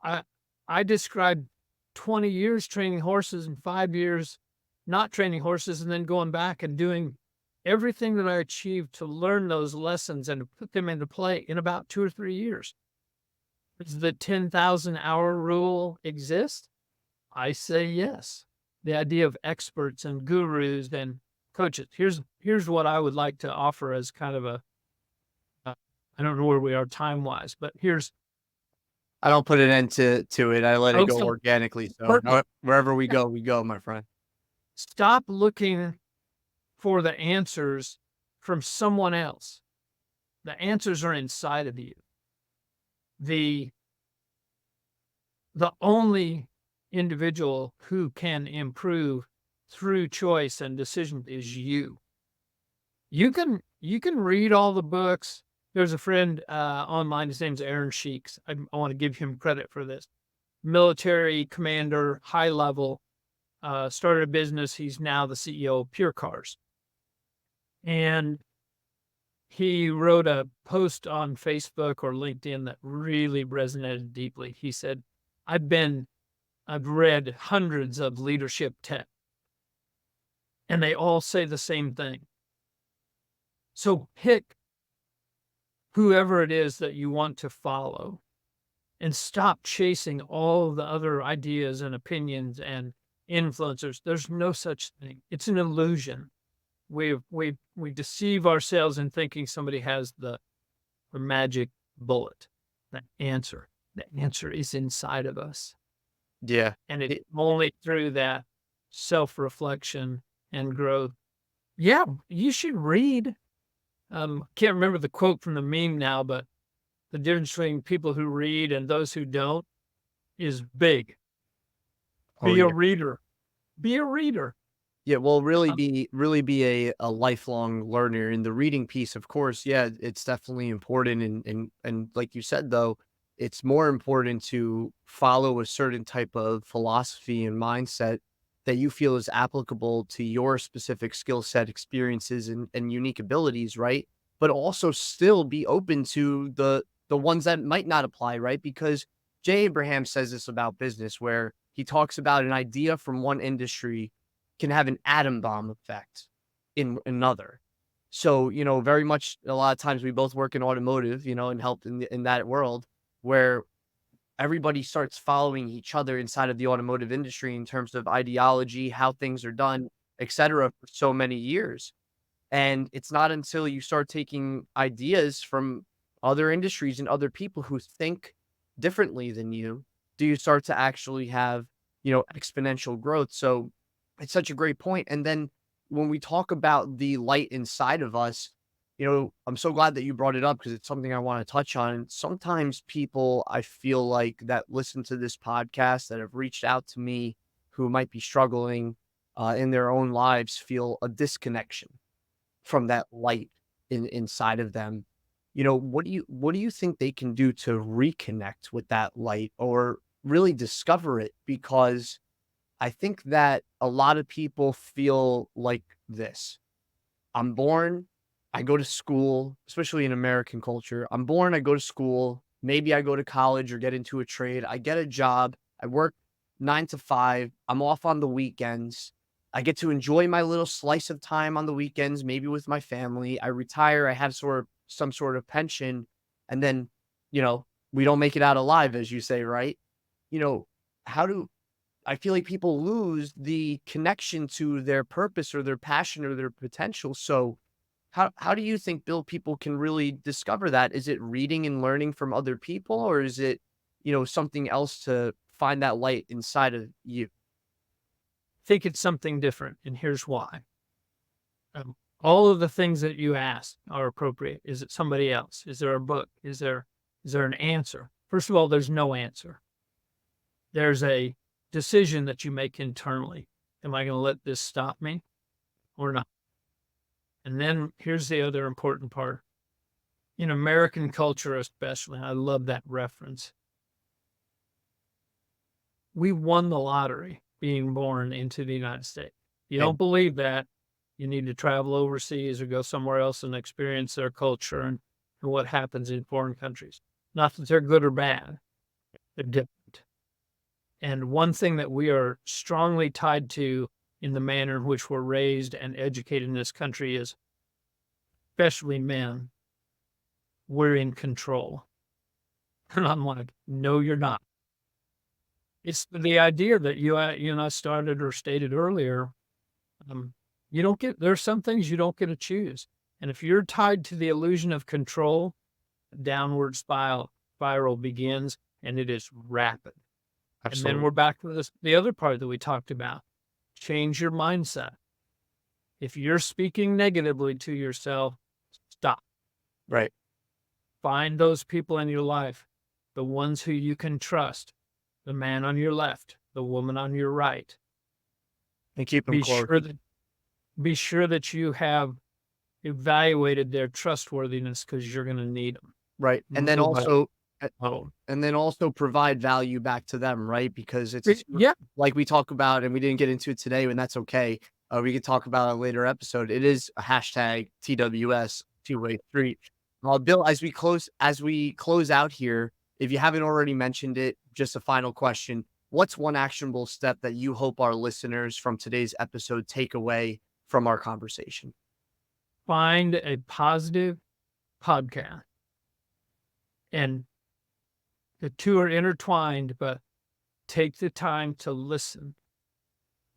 I described 20 years training horses and 5 years not training horses, and then going back and doing everything that I achieved to learn those lessons and to put them into play in about 2 or 3 years. Does the 10,000 hour rule exist? I say yes. The idea of experts and gurus and coaches. Here's what I would like to offer as kind of I don't know where we are time wise, but I don't put an end to it. I let it go so organically. So perfect. wherever we go, my friend. Stop looking for the answers from someone else. The answers are inside of you. The only individual who can improve through choice and decision is you. You can read all the books. There's a friend online, his name's Aaron Sheeks. I want to give him credit for this. Military commander, high level, started a business. He's now the CEO of Pure Cars. And he wrote a post on Facebook or LinkedIn that really resonated deeply. He said, I've read hundreds of leadership texts, and they all say the same thing. So pick whoever it is that you want to follow and stop chasing all the other ideas and opinions and influencers. There's no such thing. It's an illusion. We deceive ourselves in thinking somebody has the magic bullet, the answer. The answer is inside of us. Yeah. And it's only through that self-reflection and growth. Yeah, you should read. Can't remember the quote from the meme now, but the difference between people who read and those who don't is big. Oh, Be a yeah. reader. Be a reader. Yeah, well, really be a lifelong learner. In the reading piece, of course, yeah, it's definitely important. And like you said, though, it's more important to follow a certain type of philosophy and mindset that you feel is applicable to your specific skill set, experiences, and unique abilities, right? But also still be open to the ones that might not apply, right? Because Jay Abraham says this about business, where he talks about an idea from one industry can have an atom bomb effect in another. So, very much a lot of times we both work in automotive, and help in that world where everybody starts following each other inside of the automotive industry in terms of ideology, how things are done, etc. for so many years. And it's not until you start taking ideas from other industries and other people who think differently than you, do you start to actually have, exponential growth. So it's such a great point. And then when we talk about the light inside of us, I'm so glad that you brought it up because it's something I want to touch on. Sometimes people, I feel like, that listen to this podcast that have reached out to me who might be struggling in their own lives feel a disconnection from that light inside of them. What do you think they can do to reconnect with that light or really discover it? Because I think that a lot of people feel like this. I'm born, I go to school, especially in American culture. I'm born, I go to school, maybe I go to college or get into a trade. I get a job, I work 9 to 5. I'm off on the weekends. I get to enjoy my little slice of time on the weekends, maybe with my family. I retire. I have some sort of pension, and then, we don't make it out alive, as you say, right? You know, how do I feel like people lose the connection to their purpose or their passion or their potential. So how do you think, Bill, people can really discover that? Is it reading and learning from other people, or is it, something else to find that light inside of you? Think it's something different, and here's why. All of the things that you asked are appropriate. Is it somebody else? Is there a book? Is there an answer? First of all, there's no answer. There's a decision that you make internally. Am I going to let this stop me or not? And then here's the other important part. In American culture, especially, I love that reference. We won the lottery being born into the United States. You don't And believe that, you need to travel overseas or go somewhere else and experience their culture and what happens in foreign countries. Not that they're good or bad, they're different. And one thing that we are strongly tied to in the manner in which we're raised and educated in this country is, especially men, we're in control. And I'm like, no, you're not. It's the idea that you and I started or stated earlier. There's some things you don't get to choose. And if you're tied to the illusion of control, downward spiral begins, and it is rapid. And then absolutely. we're back to the other part that we talked about. Change your mindset. If you're speaking negatively to yourself, stop. Right. Find those people in your life, the ones who you can trust, the man on your left, the woman on your right. And keep them Be close. sure that be sure that you have evaluated their trustworthiness because you're going to need them. Right. And then Nobody also alone. and then also provide value back to them, right? Because it's Yeah, like we talk about, and we didn't get into it today, and that's okay. We could talk about it a later episode. It is a hashtag TWS two-way street. Bill, as we close out here, if you haven't already mentioned it, just a final question. What's one actionable step that you hope our listeners from today's episode take away from our conversation? find a positive podcast. And the two are intertwined, but take the time to listen.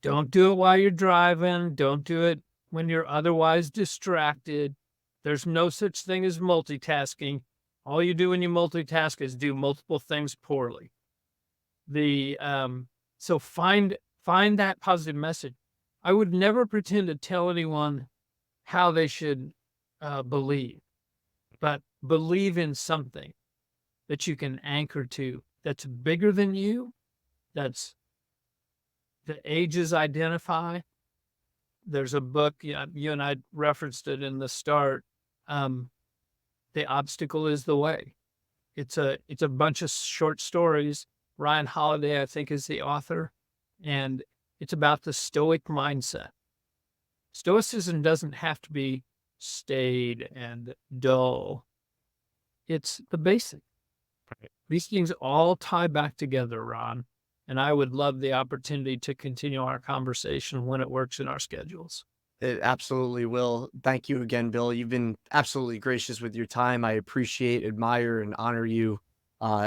Don't do it while you're driving. Don't do it when you're otherwise distracted. There's no such thing as multitasking. All you do when you multitask is do multiple things poorly. So find that positive message. I would never pretend to tell anyone how they should believe, but believe in something that you can anchor to that's bigger than you, that's the ages identify. There's a book, you and I referenced it in the start. The Obstacle is the Way. It's a bunch of short stories. Ryan Holiday, I think, is the author, and it's about the Stoic mindset. Stoicism doesn't have to be staid and dull. It's the basic. Right. These things all tie back together, Ron, and I would love the opportunity to continue our conversation when it works in our schedules. It absolutely will. Thank you again, Bill. You've been absolutely gracious with your time. I appreciate, admire, and honor you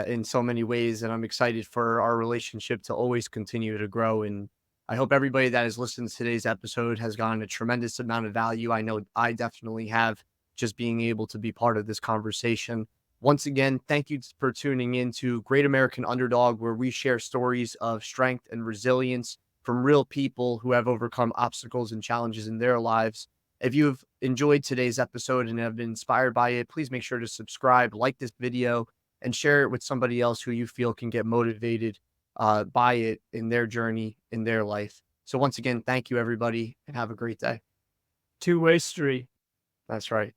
in so many ways. And I'm excited for our relationship to always continue to grow. And I hope everybody that has listened to today's episode has gotten a tremendous amount of value. I know I definitely have, just being able to be part of this conversation. Once again, thank you for tuning in to Great American Underdog, where we share stories of strength and resilience from real people who have overcome obstacles and challenges in their lives. If you've enjoyed today's episode and have been inspired by it, please make sure to subscribe, like this video, and share it with somebody else who you feel can get motivated by it in their journey, in their life. So once again, thank you, everybody, and have a great day. Two-way street. That's right.